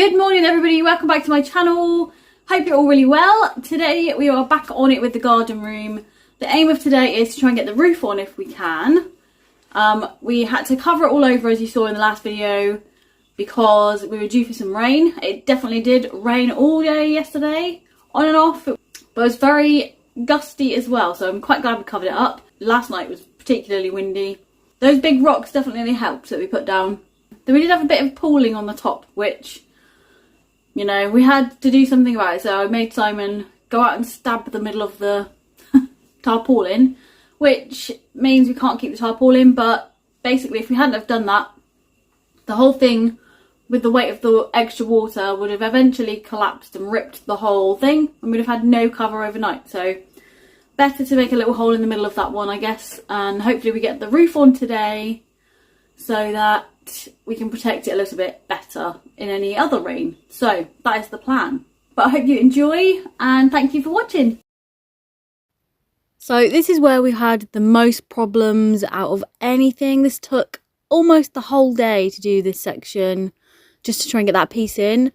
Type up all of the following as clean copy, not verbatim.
Good morning everybody, welcome back to my channel. Hope you're all really well. Today we are back on it with the garden room. The aim of today is to try and get the roof on if we can. We had to cover it all over as you saw in the last video because we were due for some rain. It definitely did rain all day yesterday, on and off, but it was very gusty as well, so I'm quite glad we covered it up. Last night was particularly windy. Those big rocks definitely helped that we put down. Then we did have a bit of pooling on the top, which, you know, we had to do something about it. So I made Simon go out and stab the middle of the tarpaulin, which means we can't keep the tarpaulin. But basically, if we hadn't have done that, the whole thing with the weight of the extra water would have eventually collapsed and ripped the whole thing, and we'd have had no cover overnight. So better to make a little hole in the middle of that one, I guess, and hopefully we get the roof on today so that we can protect it a little bit better in any other rain. So that is the plan. But I hope you enjoy and thank you for watching. So this is where we had the most problems out of anything. This took almost the whole day to do this section, just to try and get that piece in.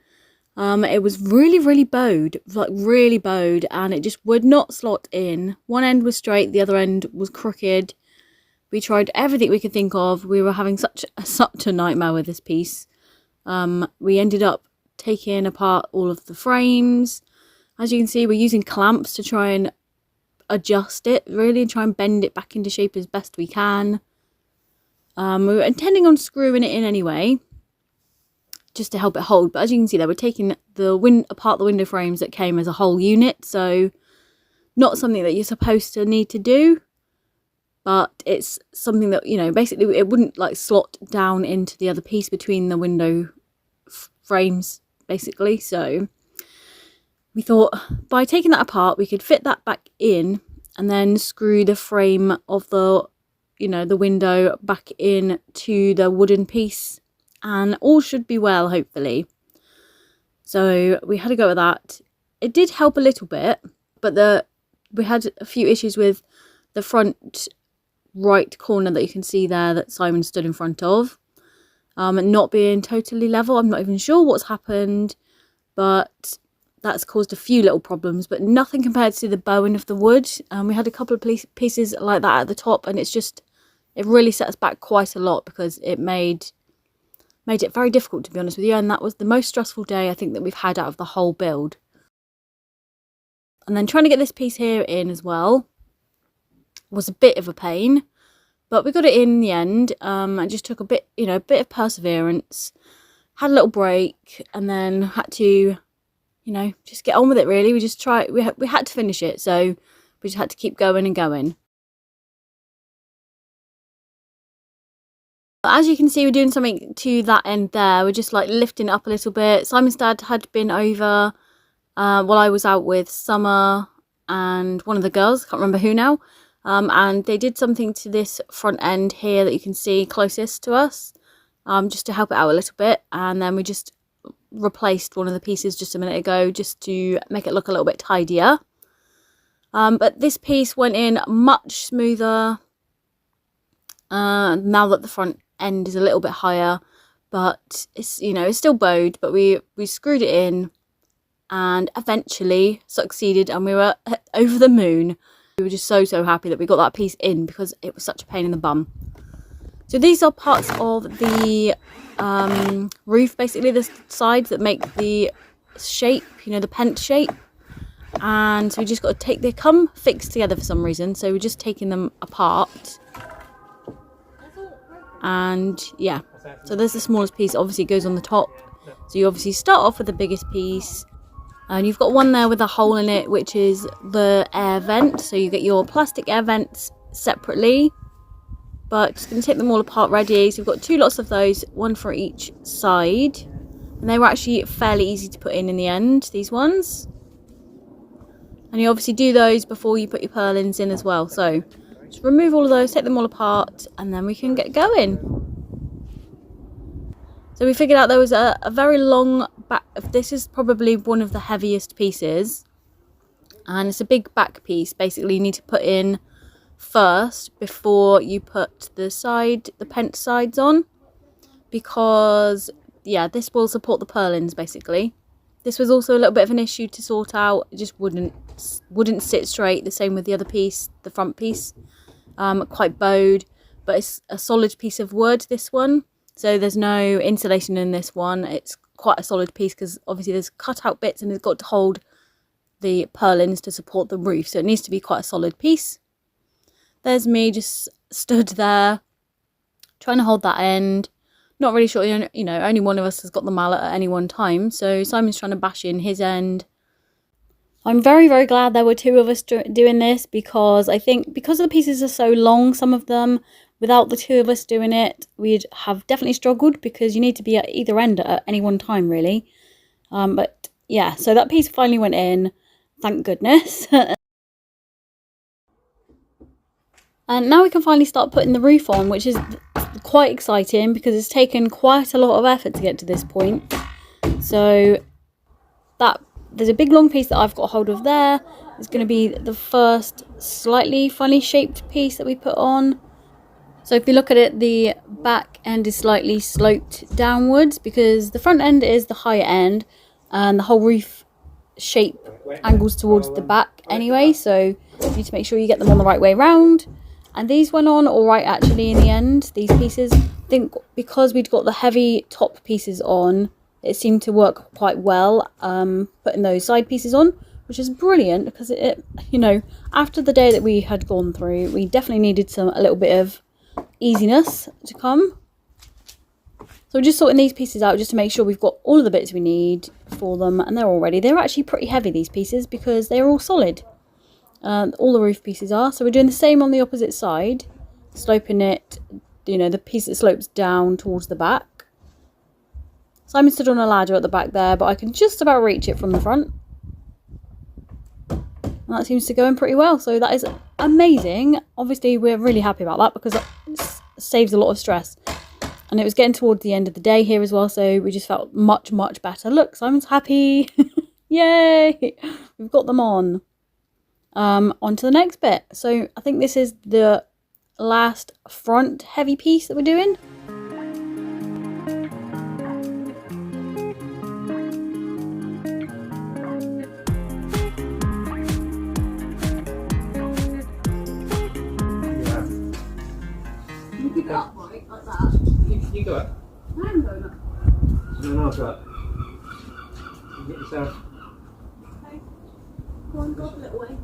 It was really bowed, like really bowed, and it just would not slot in. One end was straight, the other end was crooked. We tried everything we could think of. We were having such a nightmare with this piece. We ended up taking apart all of the frames. As you can see, we're using clamps to try and adjust it, really, and try and bend it back into shape as best we can. We were intending on screwing it in anyway, just to help it hold. But as you can see there, we're taking apart the window frames that came as a whole unit. So not something that you're supposed to need to do. But it's something that, you know, basically it wouldn't like slot down into the other piece between the window frames, basically. So we thought by taking that apart, we could fit that back in and then screw the frame of the, you know, the window back in to the wooden piece, and all should be well, hopefully. So we had to go with that. It did help a little bit, but we had a few issues with the front right corner that you can see there that Simon stood in front of, not being totally level. I'm not even sure what's happened, but that's caused a few little problems, but nothing compared to the bowing of the wood. We had a couple of pieces like that at the top, and it really set us back quite a lot because it made it very difficult, to be honest with you, and that was the most stressful day I think that we've had out of the whole build. And then trying to get this piece here in as well was a bit of a pain, but we got it in the end. It just took a bit of perseverance. Had a little break, and then had to, you know, just get on with it. Really, we had to finish it, so we just had to keep going and going. As you can see, we're doing something to that end there. We're just like lifting it up a little bit. Simon's dad had been over while I was out with Summer and one of the girls, can't remember who now. And they did something to this front end here that you can see closest to us, just to help it out a little bit. And then we just replaced one of the pieces just a minute ago, just to make it look a little bit tidier. But this piece went in much smoother now that the front end is a little bit higher, but it's, you know, it's still bowed, but we screwed it in and eventually succeeded, and we were over the moon. We were just so happy that we got that piece in because it was such a pain in the bum. So these are parts of the roof, basically the sides that make the shape, you know, the pent shape. And so we just got to they come fixed together for some reason, so we're just taking them apart. And yeah, so there's the smallest piece, obviously it goes on the top. So you obviously start off with the biggest piece. And you've got one there with a hole in it, which is the air vent. So you get your plastic air vents separately. But just going to take them all apart ready. So we've got two lots of those, one for each side. And they were actually fairly easy to put in the end, these ones. And you obviously do those before you put your purlins in as well. So just remove all of those, take them all apart, and then we can get going. So we figured out there was a very long back. This is probably one of the heaviest pieces, and it's a big back piece. Basically, you need to put in first before you put the pent sides on, because yeah, this will support the purlins basically. This was also a little bit of an issue to sort out. It just wouldn't sit straight. The same with the other piece, the front piece. Quite bowed, but it's a solid piece of wood, this one. So there's no insulation in this one. It's quite a solid piece because obviously there's cut out bits and it's got to hold the purlins to support the roof. So it needs to be quite a solid piece. There's me just stood there trying to hold that end. Not really sure, you know, only one of us has got the mallet at any one time. So Simon's trying to bash in his end. I'm very, very glad there were two of us doing this, because I think because the pieces are so long, some of them, without the two of us doing it, we'd have definitely struggled, because you need to be at either end at any one time, really. But yeah, so that piece finally went in, thank goodness. And now we can finally start putting the roof on, which is quite exciting because it's taken quite a lot of effort to get to this point. So that there's a big long piece that I've got hold of there. It's going to be the first slightly funny shaped piece that we put on. So if you look at it, the back end is slightly sloped downwards because the front end is the higher end and the whole roof shape angles towards the back anyway, so you need to make sure you get them on the right way round. And these went on all right actually in the end, these pieces. I think because we'd got the heavy top pieces on, it seemed to work quite well, putting those side pieces on, which is brilliant because it, you know, after the day that we had gone through, we definitely needed a little bit of easiness to come. So we're just sorting these pieces out just to make sure we've got all of the bits we need for them, and they're all ready. They're actually pretty heavy, these pieces, because they're all solid. All the roof pieces are. So we're doing the same on the opposite side, sloping it, you know, the piece that slopes down towards the back. Simon stood on a ladder at the back there, but I can just about reach it from the front. And that seems to go in pretty well, so that is amazing. Obviously we're really happy about that because it saves a lot of stress. And it was getting towards the end of the day here as well, so we just felt much, much better. Look, Simon's happy. Yay! We've got them on. On to the next bit. So I think this is the last front heavy piece that we're doing. You pick it up, right? Like that. You go up. I am going up. No, I'll go up. You get yourself. Okay. Go on, go up a little way.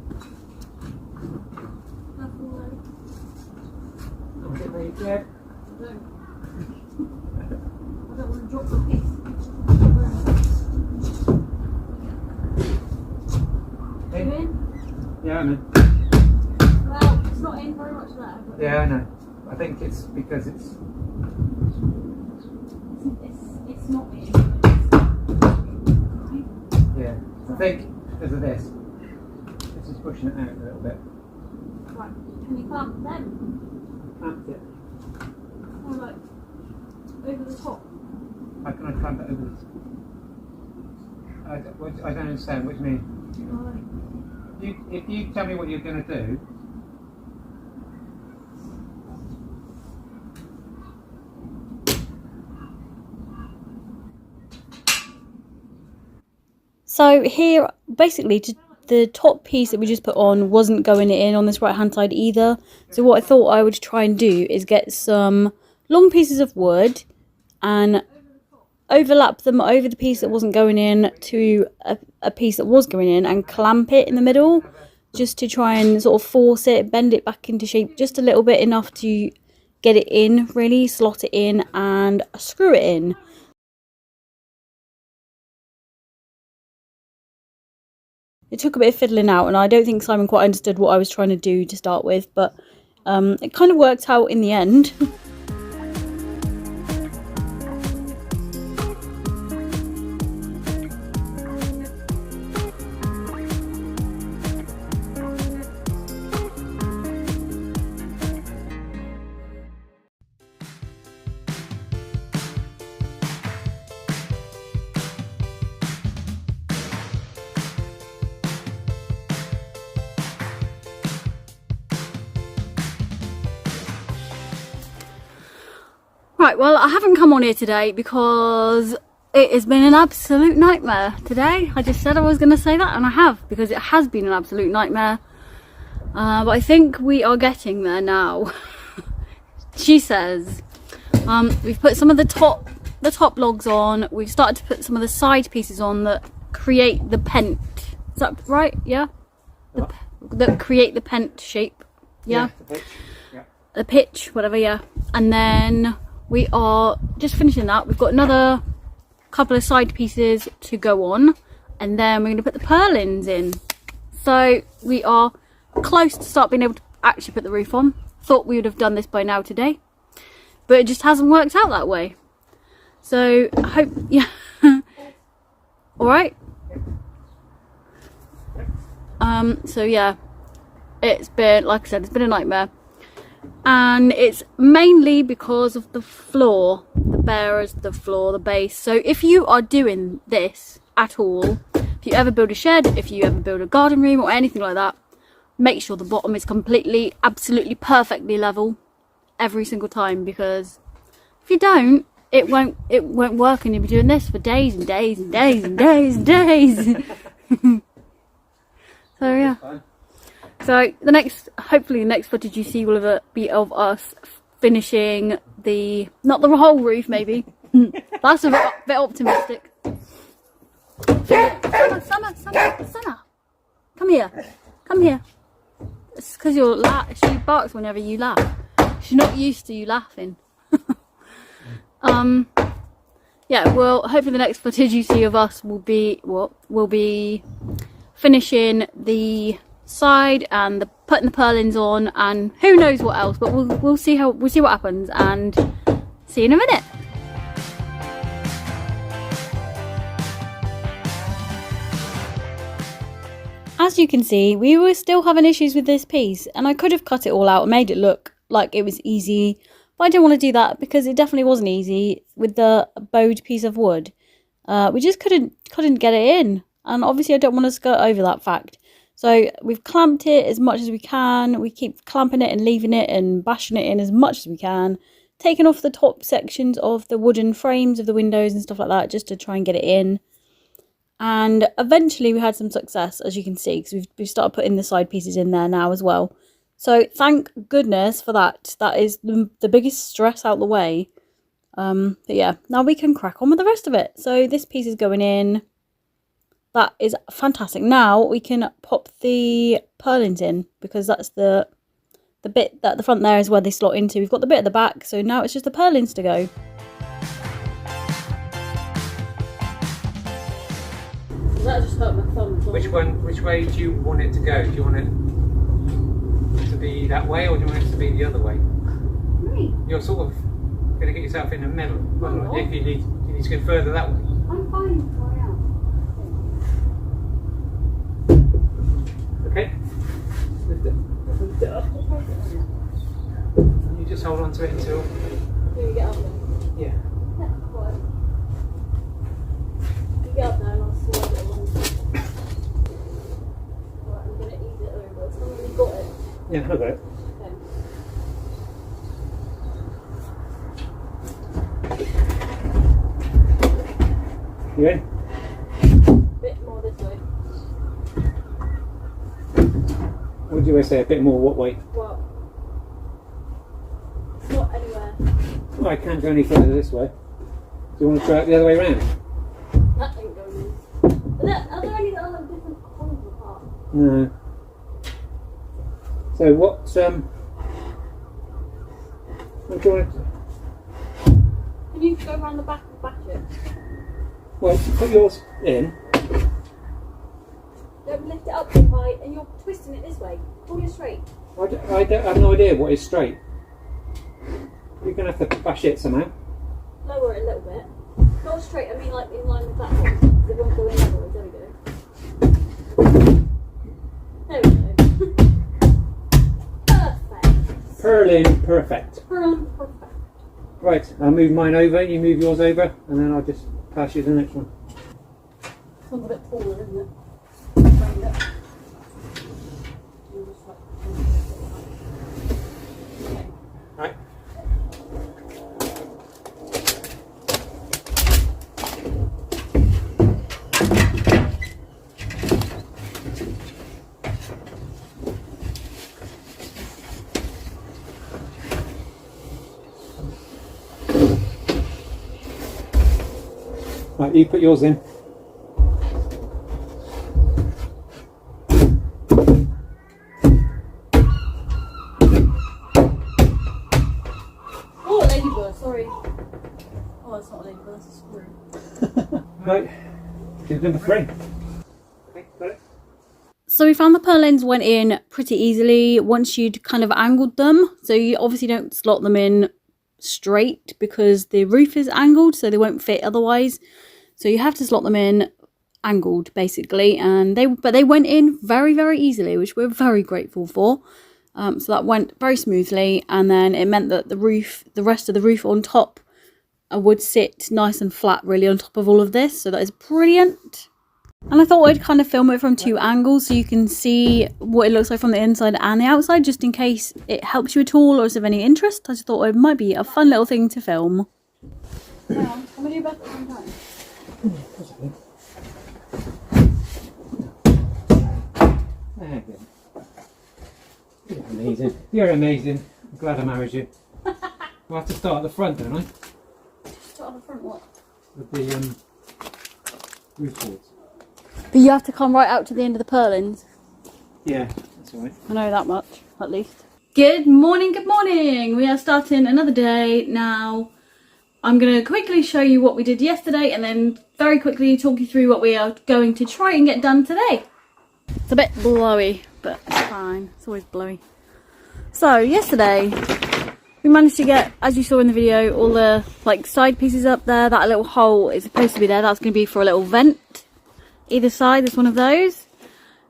I'm getting ready to go. I don't want to drop the piece. Hey. You in? Yeah, I'm in. Well, it's not in very much there. But Yeah, I know. I think it's because it's not in. yeah. I think because of this. This is pushing it out a little bit. Right. Can you clamp them? Clamped it. Or like over the top? How can I clamp it over this? I don't understand. What do you mean? If you tell me what you're going to do. So here, basically, the top piece that we just put on wasn't going in on this right hand side either. So what I thought I would try and do is get some long pieces of wood and overlap them over the piece that wasn't going in to a piece that was going in and clamp it in the middle, just to try and sort of force it, bend it back into shape just a little bit, enough to get it in, really slot it in and screw it in. It took a bit of fiddling out, and I don't think Simon quite understood what I was trying to do to start with, but it kind of worked out in the end. Right, well, I haven't come on here today because it has been an absolute nightmare today. I just said I was going to say that, and I have, because it has been an absolute nightmare. But I think we are getting there now. She says. We've put some of the top logs on. We've started to put some of the side pieces on that create the pent. Is that right? Yeah? That create the pent shape. Yeah? The pitch. Yeah. The pitch, whatever, yeah. And then we are just finishing that. We've got another couple of side pieces to go on, and then we're going to put the purlins in. So we are close to start being able to actually put the roof on. Thought we would have done this by now today, but it just hasn't worked out that way. So I hope, yeah. All right. So yeah, it's been, like I said, it's been a nightmare. And it's mainly because of the floor, the bearers, the floor, the base. So if you are doing this at all, if you ever build a shed, if you ever build a garden room or anything like that, make sure the bottom is completely, absolutely perfectly level every single time, because if you don't, it won't work, and you'll be doing this for days and days and days and days and days. So yeah. So hopefully the next footage you see will be of us finishing not the whole roof maybe. That's a bit optimistic. Summer, come here. It's because she barks whenever you laugh. She's not used to you laughing. Yeah, well, hopefully the next footage you see of us will be finishing the side and putting the purlins on, and who knows what else, but we'll see what happens, and see you in a minute. As you can see, we were still having issues with this piece, and I could have cut it all out and made it look like it was easy, but I didn't want to do that because it definitely wasn't easy with the bowed piece of wood. We just couldn't get it in, and obviously I don't want to skirt over that fact. So we've clamped it as much as we can. We keep clamping it and leaving it and bashing it in as much as we can, taking off the top sections of the wooden frames of the windows and stuff like that, just to try and get it in. And eventually we had some success, as you can see, because we've started putting the side pieces in there now as well. So thank goodness for that. That is the biggest stress out the way. But yeah, now we can crack on with the rest of it. So this piece is going in. That is fantastic. Now we can pop the purlins in, because that's the bit at the front there is where they slot into. We've got the bit at the back, so now it's just the purlins to go. That just hurt my thumb. Which way do you want it to go? Do you want it to be that way, or do you want it to be the other way? Me? You're sort of going to get yourself in the middle. No. If you need to go further that way. I'm fine. Okay. Lift it up. You just hold on to it until. Do you get up there? Yeah. Yeah, right. You get up there and I'll slide it along. Alright, I'm going to ease it over. Somebody got it? Yeah, I got it. Okay. You in? Bit more this way. What do you always say? A bit more what way? Well, not anywhere. Oh, I can't go any further this way. Do you want to try it the other way around? That ain't going in. Are there any other different holes apart? No. So what do you want to... Can you go around the back and bash it? Well, put yours in. Don't lift it up too high, and you're twisting it this way. Pull it straight. I have no idea what is straight. You're going to have to bash it somehow. Lower it a little bit. Not straight, I mean like in line with that one. It won't go in otherwise. There we go. There we go. Perfect. Purlin perfect. Purlin perfect. Right, I'll move mine over, you move yours over, and then I'll just pass you to the next one. It's a little bit taller, isn't it? Right. Right, you put yours in. Oh, ladybird, sorry. Oh, it's not a ladybird, that's a screw. Right, do number 3. Okay, got it. So we found the purlins went in pretty easily once you'd kind of angled them. So you obviously don't slot them in straight because the roof is angled, so they won't fit otherwise. So you have to slot them in angled basically, and they went in very, very easily, which we're very grateful for. So that went very smoothly, and then it meant that the rest of the roof on top would sit nice and flat really on top of all of this. So that is brilliant. And I thought I'd kind of film it from 2 angles so you can see what it looks like from the inside and the outside, just in case it helps you at all or is of any interest. I just thought it might be a fun little thing to film. Hang on, can we do both at the same time? You're amazing. You're amazing. I'm glad I married you. We'll have to start at the front, don't I? Start at the front what? With the roof boards. But you have to come right out to the end of the purlins. Yeah, that's all right. I know that much, at least. Good morning, good morning. We are starting another day now. I'm going to quickly show you what we did yesterday and then very quickly talk you through what we are going to try and get done today. It's a bit blowy, but it's fine. It's always blowy. So, yesterday, we managed to get, as you saw in the video, all the side pieces up there. That little hole is supposed to be there. That's going to be for a little vent. Either side, there's one of those.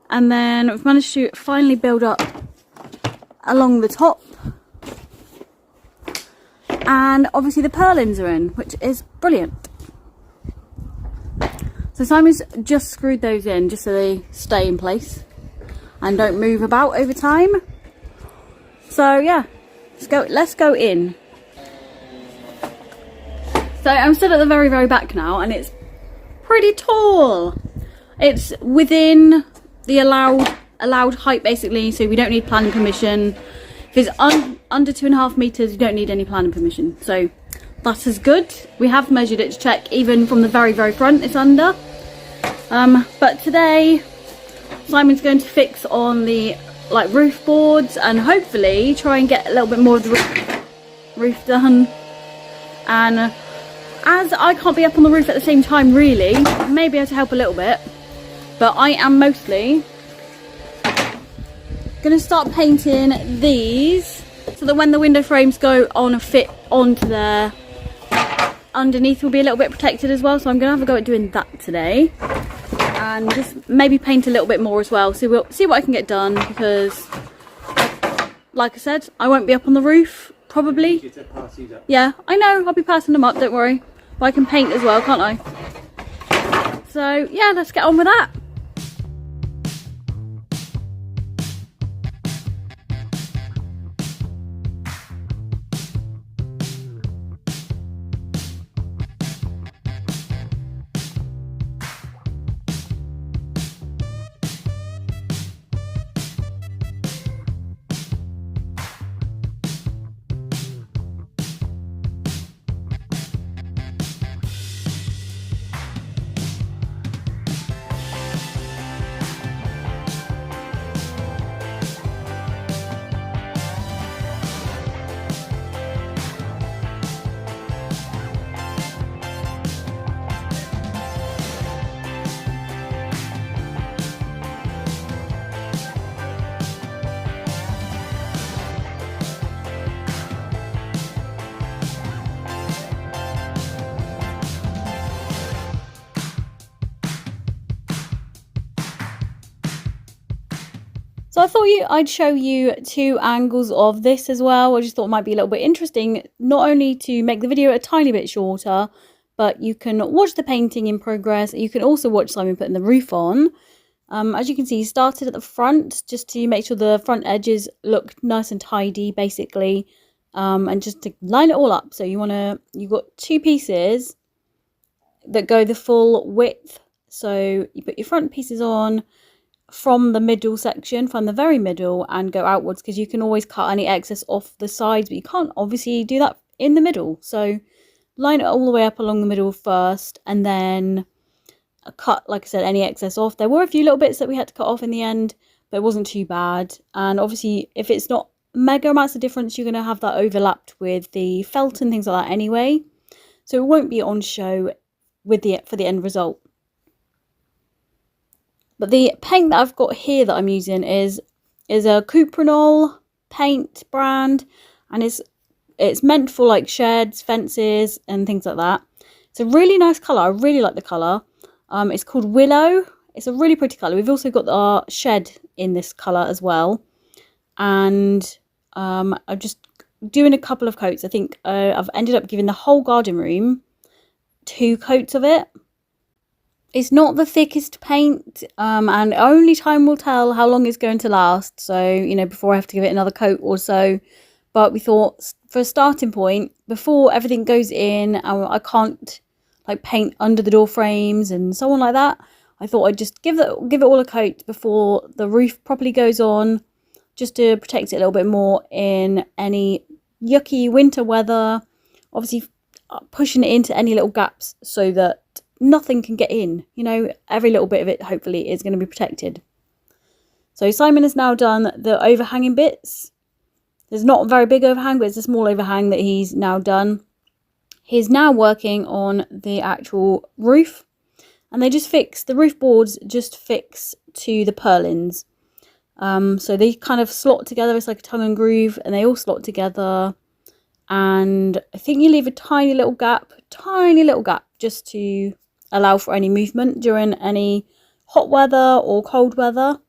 And then we've managed to finally build up along the top. And obviously the purlins are in, which is brilliant. So Simon's just screwed those in just so they stay in place and don't move about over time. So yeah, let's go in. So I'm stood at the very, very back now, and it's pretty tall. It's within the allowed height basically, so we don't need planning permission. If it's under 2.5 meters, you don't need any planning permission. So that is good. We have measured it to check even from the very, very front it's under. But today Simon's going to fix on the roof boards and hopefully try and get a little bit more of the roof done. And as I can't be up on the roof at the same time really, maybe I have to help a little bit. But I am mostly going to start painting these so that when the window frames go on and fit onto there, underneath will be a little bit protected as well. So I'm going to have a go at doing that today and just maybe paint a little bit more as well. So we'll see what I can get done because, like I said, I won't be up on the roof probably. Yeah, I know, I'll be passing them up, don't worry. But I can paint as well, can't I? So yeah, let's get on with that. So I thought I'd show you 2 angles of this as well. I just thought it might be a little bit interesting, not only to make the video a tiny bit shorter, but you can watch the painting in progress. You can also watch Simon putting the roof on. As you can see, he started at the front just to make sure the front edges look nice and tidy, basically, and just to line it all up. So you've got 2 pieces that go the full width. So you put your front pieces on from the middle section, from the very middle, and go outwards, because you can always cut any excess off the sides, but you can't obviously do that in the middle. So line it all the way up along the middle first, and then cut, like I said, any excess off. There were a few little bits that we had to cut off in the end, but it wasn't too bad. And obviously, if it's not mega amounts of difference, you're going to have that overlapped with the felt and things like that anyway, so it won't be on show with for the end result. But the paint that I've got here that I'm using is a Cuprinol paint brand, and it's meant for like sheds, fences and things like that. It's a really nice colour. I really like the colour. It's called Willow. It's a really pretty colour. We've also got our shed in this colour as well. And I'm just doing a couple of coats. I think I've ended up giving the whole garden room 2 coats of it. It's not the thickest paint, and only time will tell how long it's going to last. So, you know, before I have to give it another coat or so. But we thought, for a starting point, before everything goes in, and I can't like paint under the door frames and so on like that, I thought I'd just give it all a coat before the roof properly goes on, just to protect it a little bit more in any yucky winter weather. Obviously, pushing it into any little gaps so that nothing can get in. You know, every little bit of it hopefully is going to be protected. So Simon has now done the overhanging bits. There's not a very big overhang, but it's a small overhang that he's now done. He's now working on the actual roof, and they just fix the roof boards, just fix to the purlins. So they kind of slot together. It's like a tongue and groove, and they all slot together. And I think you leave a tiny little gap, just to allow for any movement during any hot weather or cold weather,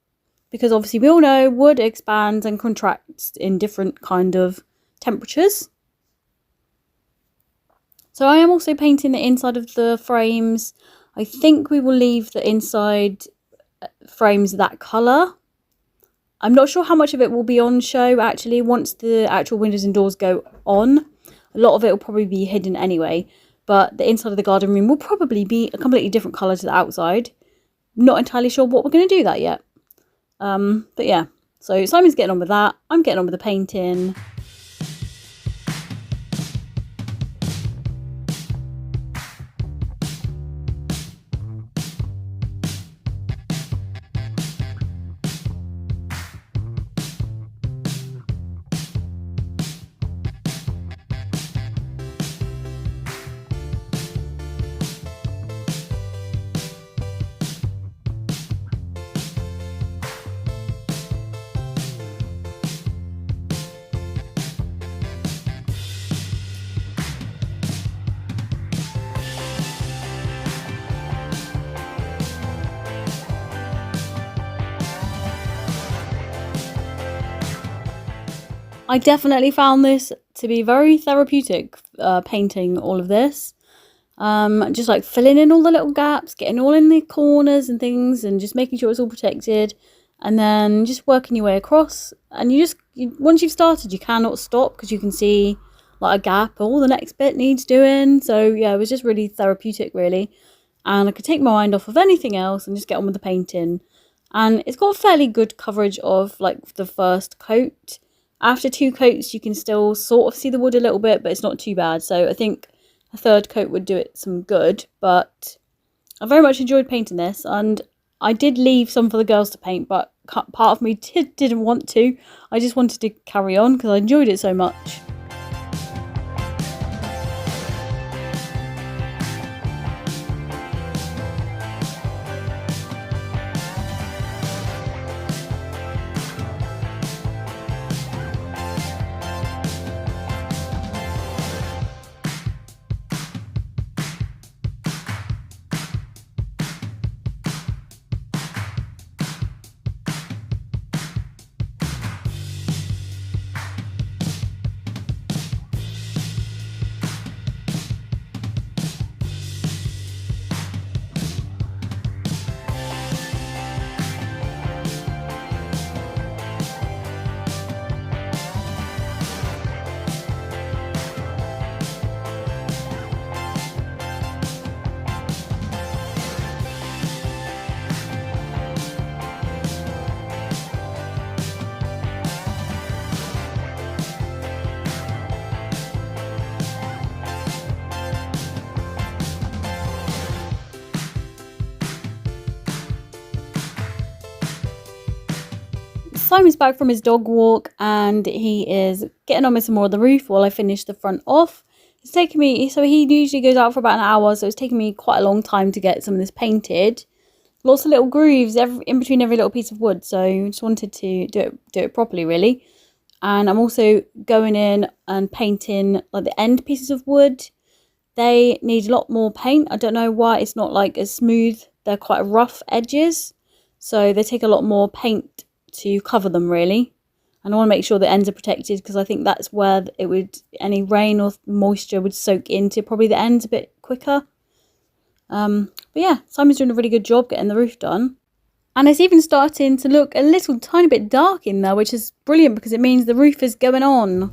because obviously we all know wood expands and contracts in different kind of temperatures. So I am also painting the inside of the frames. I think we will leave the inside frames that colour. I'm not sure how much of it will be on show actually once the actual windows and doors go on. A lot of it will probably be hidden anyway, but the inside of the garden room will probably be a completely different colour to the outside. Not entirely sure what we're going to do that yet. But yeah, so Simon's getting on with that. I'm getting on with the painting. I definitely found this to be very therapeutic, painting all of this. Just like filling in all the little gaps, getting all in the corners and things, and just making sure it's all protected, and then just working your way across. And once you've started, you cannot stop, because you can see like a gap, all the next bit needs doing. So yeah, it was just really therapeutic really, and I could take my mind off of anything else and just get on with the painting. And it's got fairly good coverage of like the first coat. After 2 coats, you can still sort of see the wood a little bit, but it's not too bad. So I think a 3rd coat would do it some good. But I very much enjoyed painting this, and I did leave some for the girls to paint, but part of me didn't want to. I just wanted to carry on because I enjoyed it so much. Simon's back from his dog walk and he is getting on with some more of the roof while I finish the front off. It's taking me, so he usually goes out for about an hour, so it's taking me quite a long time to get some of this painted. Lots of little grooves in between every little piece of wood, so I just wanted to do it properly, really. And I'm also going in and painting like the end pieces of wood. They need a lot more paint. I don't know why it's not like as smooth. They're quite rough edges, so they take a lot more paint to cover them, really. And I want to make sure the ends are protected because I think that's where any rain or moisture would soak into probably the ends a bit quicker. But yeah, Simon's doing a really good job getting the roof done. And it's even starting to look a little tiny bit dark in there, which is brilliant because it means the roof is going on.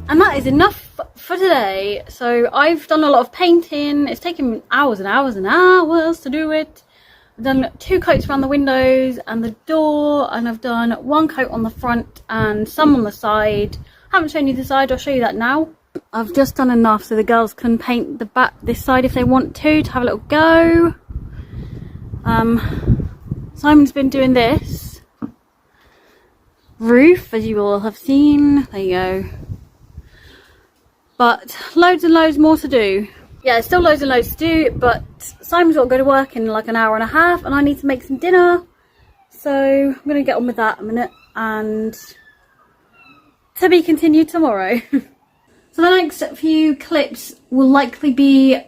And that is enough for today. So I've done a lot of painting. It's taken hours and hours and hours to do it. I've done 2 coats around the windows and the door, and I've done 1 coat on the front and some on the side. I haven't shown you the side, I'll show you that now. I've just done enough so the girls can paint the back this side if they want to have a little go. Simon's been doing this roof, as you all have seen. There you go. But loads and loads more to do. Yeah, still loads and loads to do, but Simon's got to go to work in like an hour and a half and I need to make some dinner. So I'm going to get on with that in a minute, and to be continued tomorrow. So the next few clips will likely be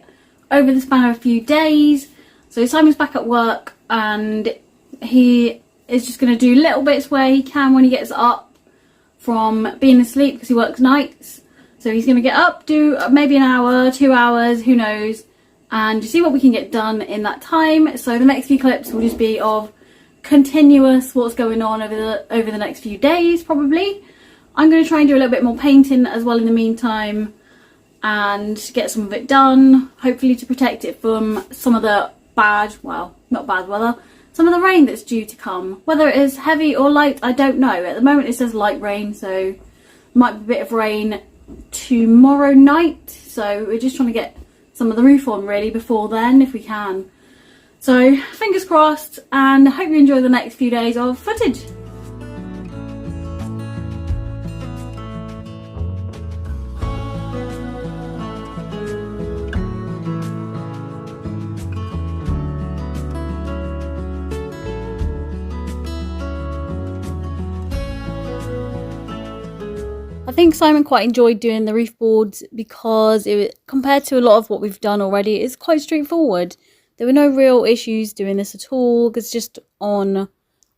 over the span of a few days. So Simon's back at work and he is just going to do little bits where he can when he gets up from being asleep because he works nights. So he's going to get up, do maybe an hour, 2 hours, who knows, and see what we can get done in that time. So the next few clips will just be of continuous what's going on over the next few days, probably. I'm going to try and do a little bit more painting as well in the meantime and get some of it done, hopefully to protect it from some of the bad, well, not bad weather, some of the rain that's due to come. Whether it is heavy or light, I don't know. At the moment it says light rain, so might be a bit of rain tomorrow night, so we're just trying to get some of the roof on really before then if we can. So fingers crossed, and I hope you enjoy the next few days of footage. I think Simon quite enjoyed doing the roof boards because compared to a lot of what we've done already, it's quite straightforward. There were no real issues doing this at all because it's just on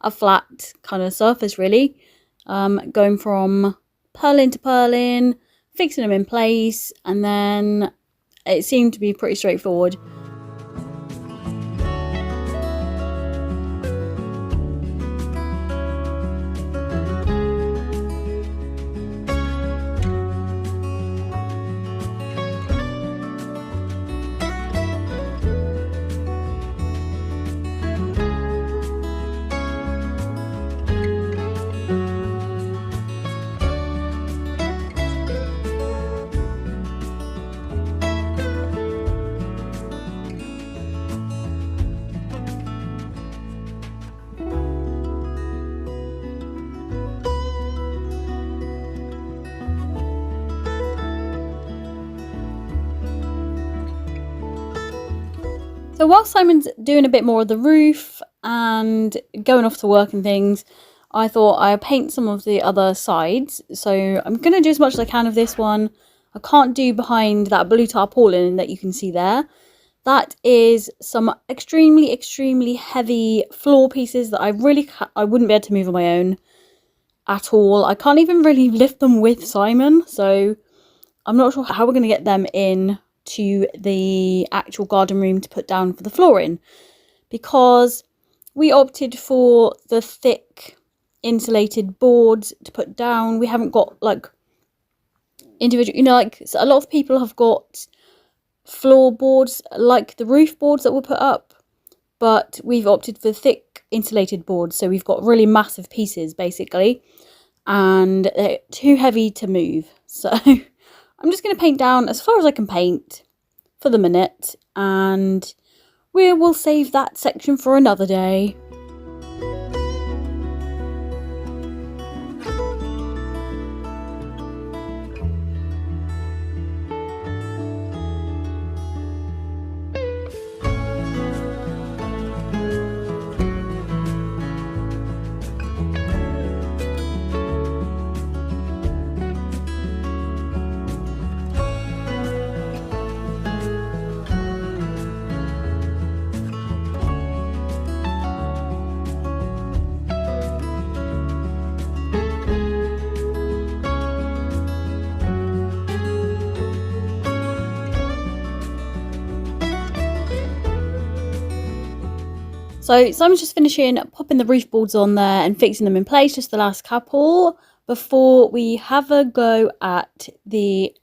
a flat kind of surface really. Going from purlin to purlin, fixing them in place, and then it seemed to be pretty straightforward. So while Simon's doing a bit more of the roof, and going off to work and things, I thought I'd paint some of the other sides. So I'm going to do as much as I can of this one. I can't do behind that blue tarpaulin that you can see there. That is some extremely, extremely heavy floor pieces that I wouldn't be able to move on my own at all. I can't even really lift them with Simon, so I'm not sure how we're going to get them in to the actual garden room to put down for the flooring, because we opted for the thick insulated boards to put down. We haven't got like individual, like so a lot of people have got floorboards like the roof boards that we'll put up, but we've opted for thick insulated boards, so we've got really massive pieces basically, and they're too heavy to move. So I'm just going to paint down as far as I can paint for the minute, and we will save that section for another day. So Simon's just finishing popping the roof boards on there and fixing them in place, just the last couple, before we have a go at the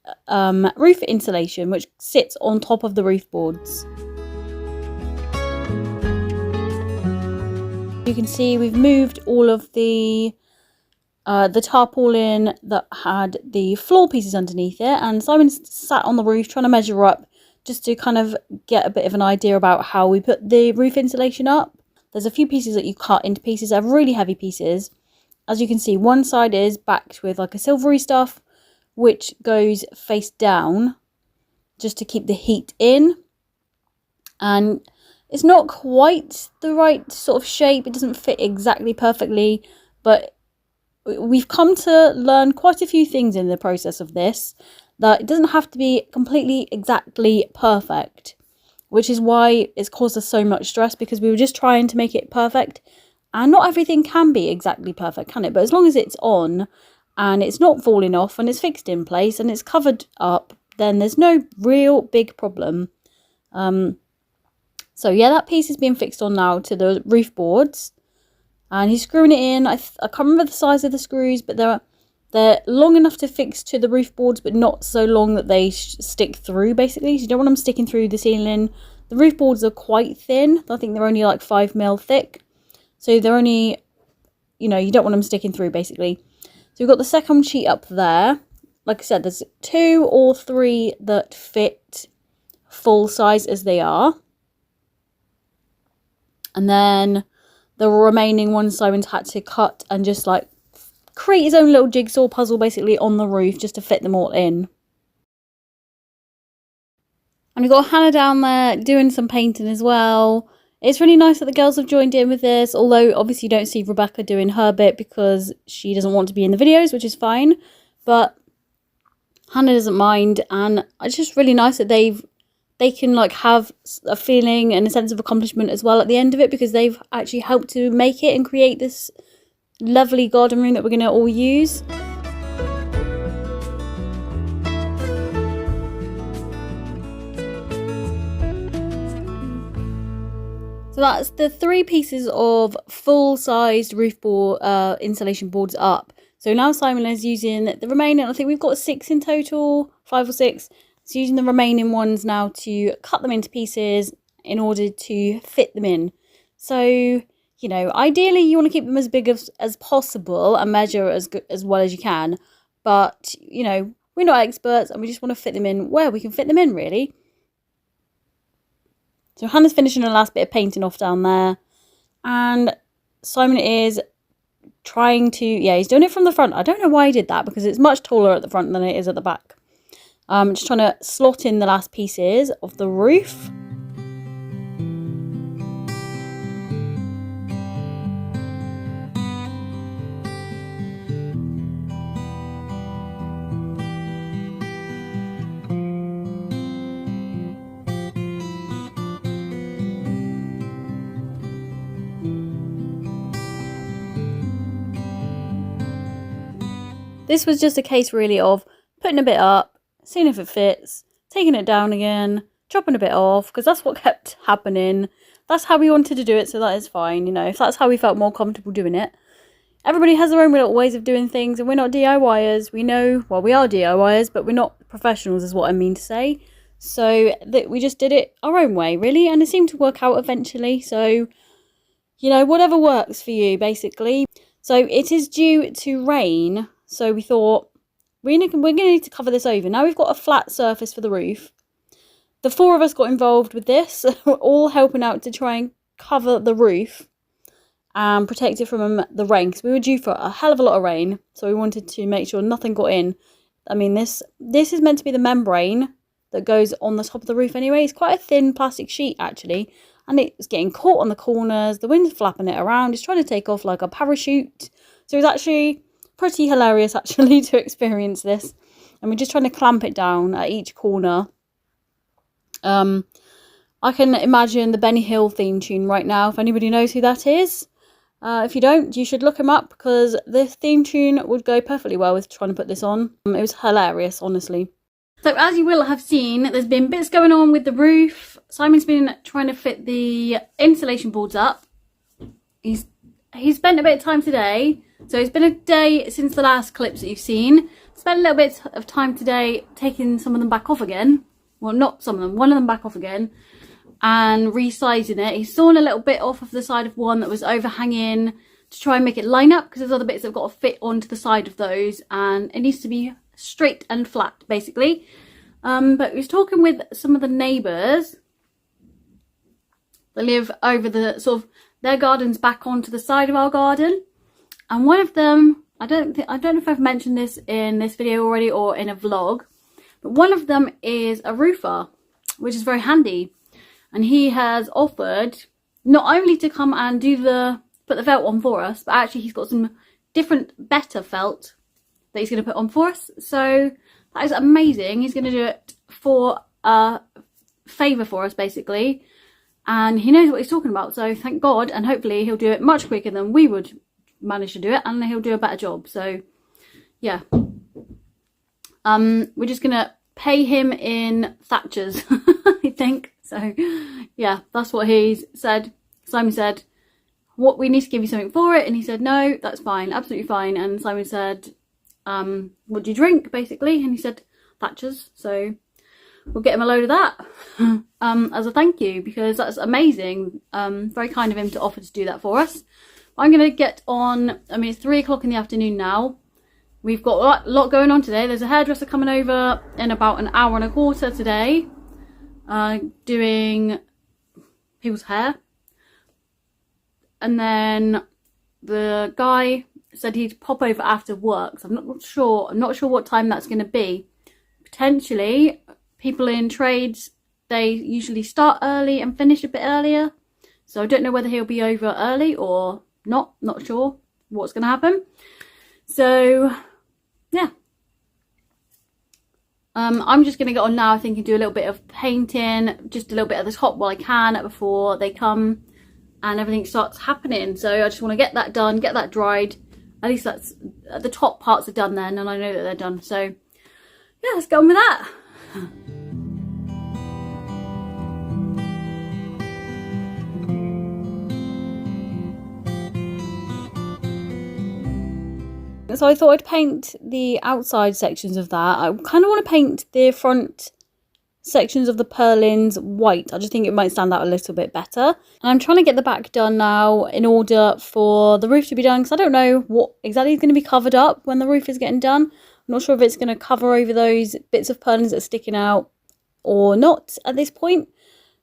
roof insulation, which sits on top of the roof boards. You can see we've moved all of the tarpaulin that had the floor pieces underneath it, and Simon's sat on the roof trying to measure up just to kind of get a bit of an idea about how we put the roof insulation up. There's a few pieces that you cut into pieces. They're really heavy pieces. As you can see, one side is backed with like a silvery stuff, which goes face down just to keep the heat in. And it's not quite the right sort of shape. It doesn't fit exactly perfectly, but we've come to learn quite a few things in the process of this, that it doesn't have to be completely exactly perfect, which is why it's caused us so much stress, because we were just trying to make it perfect, and not everything can be exactly perfect, can it? But as long as it's on and it's not falling off and it's fixed in place and it's covered up, then there's no real big problem. So yeah, that piece is being fixed on now to the roof boards, and he's screwing it in. I can't remember the size of the screws, but they're long enough to fix to the roof boards, but not so long that they stick through, basically. So you don't want them sticking through the ceiling. The roof boards are quite thin. I think they're only like 5mm thick. So they're only, you don't want them sticking through, basically. So we've got the second sheet up there. Like I said, there's 2 or 3 that fit full size as they are. And then the remaining ones Simon's had to cut and just like create his own little jigsaw puzzle basically on the roof just to fit them all in. And we've got Hannah down there doing some painting as well. It's really nice that the girls have joined in with this, although obviously you don't see Rebecca doing her bit because she doesn't want to be in the videos, which is fine. But Hannah doesn't mind, and it's just really nice that they can like have a feeling and a sense of accomplishment as well at the end of it, because they've actually helped to make it and create this lovely garden room that we're going to all use. So that's the 3 pieces of full-sized roof board insulation boards up. So now Simon is using the remaining, I think we've got 6 in total, 5 or 6. So using the remaining ones now to cut them into pieces in order to fit them in. So, ideally you want to keep them as big as possible and measure as well as you can. But, we're not experts and we just want to fit them in where we can fit them in, really. So Hannah's finishing the last bit of painting off down there. And Simon is trying to, he's doing it from the front. I don't know why he did that, because it's much taller at the front than it is at the back. Just trying to slot in the last pieces of the roof. This was just a case really of putting a bit up, seeing if it fits, taking it down again, chopping a bit off, because that's what kept happening. That's how we wanted to do it, so that is fine, you know, if that's how we felt more comfortable doing it. Everybody has their own little ways of doing things, and we're not DIYers. We know, well, we are DIYers, but we're not professionals is what I mean to say. So we just did it our own way, really, and it seemed to work out eventually. So, you know, whatever works for you, basically. So it is due to rain, so we thought we're going to need to cover this over. Now we've got a flat surface for the roof. The 4 of us got involved with this, we're all helping out to try and cover the roof and protect it from the rain, because we were due for a hell of a lot of rain, so we wanted to make sure nothing got in. I mean, this is meant to be the membrane that goes on the top of the roof anyway. It's quite a thin plastic sheet actually, and it's getting caught on the corners, the wind's flapping it around, it's trying to take off like a parachute. So it's actually pretty hilarious actually to experience this, and we're just trying to clamp it down at each corner. I can imagine the Benny Hill theme tune right now, if anybody knows who that is. If you don't, you should look him up, because this theme tune would go perfectly well with trying to put this on. It was hilarious, honestly. So as you will have seen, there's been bits going on with the roof. Simon's been trying to fit the insulation boards up. He's spent a bit of time today. So it's been a day since the last clips that you've seen. Spent a little bit of time today taking some of them back off again. Well, not some of them, one of them back off again. And resizing it. He's sawn a little bit off of the side of one that was overhanging to try and make it line up, because there's other bits that have got to fit onto the side of those, and it needs to be straight and flat basically. But we was talking with some of the neighbours that live over the sort of their gardens back onto the side of our garden, and one of them, I don't know if I've mentioned this in this video already or in a vlog, but one of them is a roofer, which is very handy. And he has offered not only to come and put the felt on for us, but actually he's got some different, better felt that he's going to put on for us. So that is amazing. He's going to do it for a favour for us, basically. And he knows what he's talking about. So thank God. And hopefully he'll do it much quicker than we would manage to do it. And he'll do a better job. So, yeah. We're just going to pay him in Thatchers, I think. So, yeah, that's what he's said. Simon said, "What, we need to give you something for it?" And he said, "No, that's fine, absolutely fine." And Simon said, "What do you drink?" basically. And he said, "Thatchers." So we'll get him a load of that as a thank you, because that's amazing. Very kind of him to offer to do that for us. I'm going to get on, I mean, it's 3 o'clock in the afternoon now. We've got a lot going on today. There's a hairdresser coming over in about an hour and a quarter today. Doing people's hair, and then the guy said he'd pop over after work, so I'm not sure what time that's going to be. Potentially people in trades, they usually start early and finish a bit earlier, so I don't know whether he'll be over early or not sure what's going to happen. So yeah, I'm just going to get on now, I think, and do a little bit of painting, just a little bit at the top while I can before they come and everything starts happening. So I just want to get that done, get that dried. At least that's, the top parts are done then, and I know that they're done. So yeah, let's go on with that. So I thought I'd paint the outside sections of that. I kind of want to paint the front sections of the purlins white. I just think it might stand out a little bit better. And I'm trying to get the back done now in order for the roof to be done, because I don't know what exactly is going to be covered up when the roof is getting done. I'm not sure if it's going to cover over those bits of purlins that are sticking out or not at this point.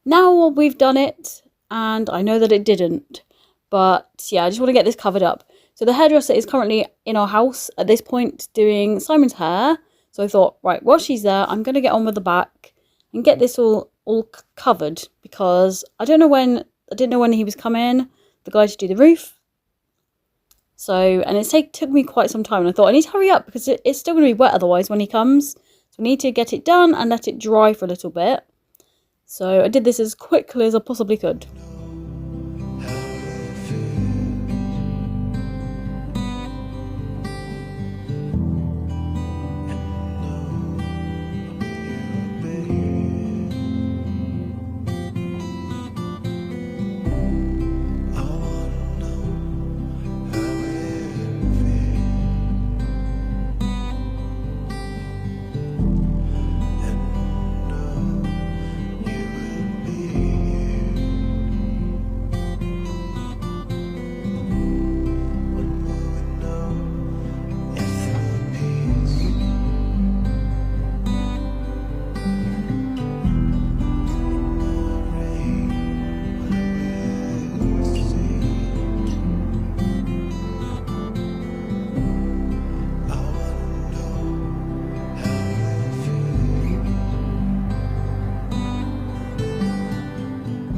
Now we've done it, and I know that it didn't. But yeah, I just want to get this covered up. So the hairdresser is currently in our house at this point doing Simon's hair. So I thought, right, while she's there, I'm going to get on with the back and get this all covered, because I didn't know when he was coming, the guy to do the roof. So, and it took me quite some time, and I thought I need to hurry up because it's still going to be wet otherwise when he comes. So I need to get it done and let it dry for a little bit. So I did this as quickly as I possibly could.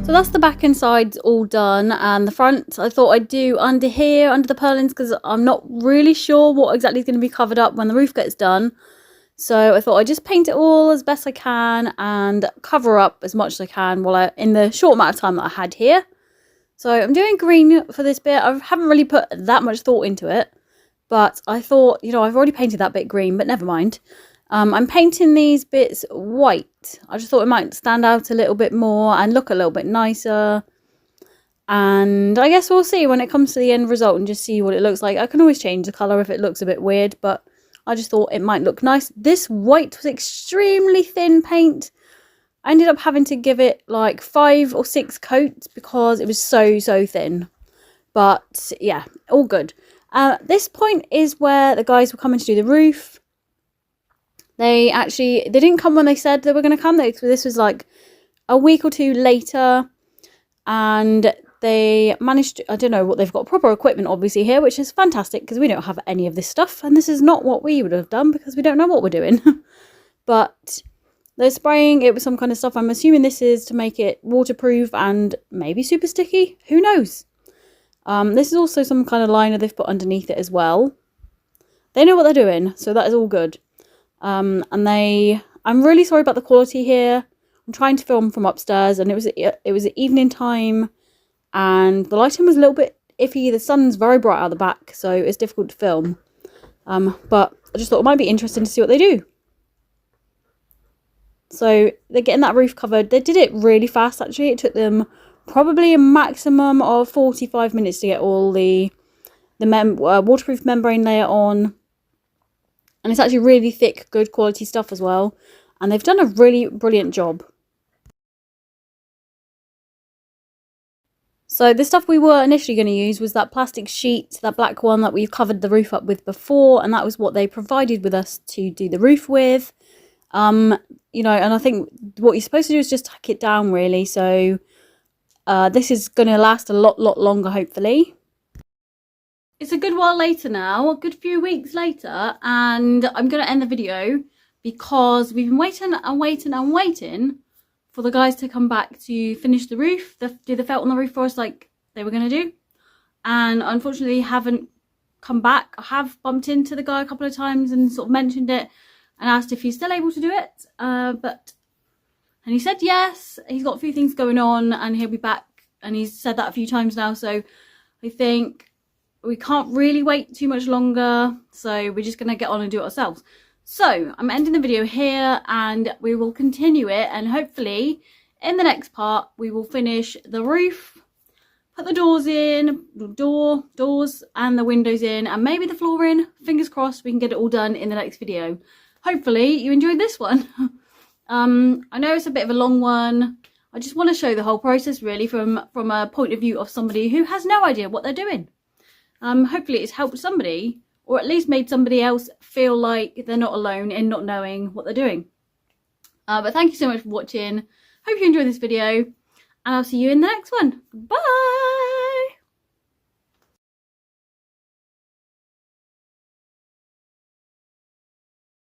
So that's the back and sides all done, and the front I thought I'd do under here, under the purlins, because I'm not really sure what exactly is going to be covered up when the roof gets done. So I thought I'd just paint it all as best I can and cover up as much as I can in the short amount of time that I had here. So I'm doing green for this bit. I haven't really put that much thought into it, but I thought, you know, I've already painted that bit green, but never mind. I'm painting these bits white. I just thought it might stand out a little bit more and look a little bit nicer. And I guess we'll see when it comes to the end result and just see what it looks like. I can always change the colour if it looks a bit weird, but I just thought it might look nice. This white was extremely thin paint. I ended up having to give it like 5 or 6 coats because it was so thin. But yeah, all good. This point is where the guys were coming to do the roof. They didn't come when they said they were going to come. This was like a week or 2 later, and they managed to, I don't know what, they've got proper equipment obviously here, which is fantastic because we don't have any of this stuff, and this is not what we would have done because we don't know what we're doing. But they're spraying it with some kind of stuff. I'm assuming this is to make it waterproof and maybe super sticky. Who knows? This is also some kind of liner they've put underneath it as well. They know what they're doing, so that is all good. I'm really sorry about the quality here. I'm trying to film from upstairs, and it was evening time, and the lighting was a little bit iffy. The sun's very bright out the back, so it's difficult to film. But I just thought it might be interesting to see what they do. So they're getting that roof covered. They did it really fast, actually. It took them probably a maximum of 45 minutes to get all the waterproof membrane layer on. And it's actually really thick, good quality stuff as well. And they've done a really brilliant job. So the stuff we were initially going to use was that plastic sheet, that black one that we've covered the roof up with before. And that was what they provided with us to do the roof with. You know, and I think what you're supposed to do is just tack it down, really. So this is going to last a lot longer, hopefully. It's a good while later now, a good few weeks later, and I'm going to end the video because we've been waiting and waiting for the guys to come back to finish the roof, do the felt on the roof for us like they were going to do. And unfortunately haven't come back. I have bumped into the guy a couple of times and sort of mentioned it and asked if he's still able to do it. And he said yes, he's got a few things going on and he'll be back. And he's said that a few times now, so I think we can't really wait too much longer, so we're just going to get on and do it ourselves. So I'm ending the video here, and we will continue it, and hopefully in the next part we will finish the roof, put the doors in, doors and the windows in, and maybe the floor in. Fingers crossed we can get it all done in the next video. Hopefully you enjoyed this one. I know it's a bit of a long one. I just want to show the whole process really from a point of view of somebody who has no idea what they're doing. Hopefully it's helped somebody, or at least made somebody else feel like they're not alone in not knowing what they're doing. But thank you so much for watching. Hope you enjoyed this video, and I'll see you in the next one. Bye!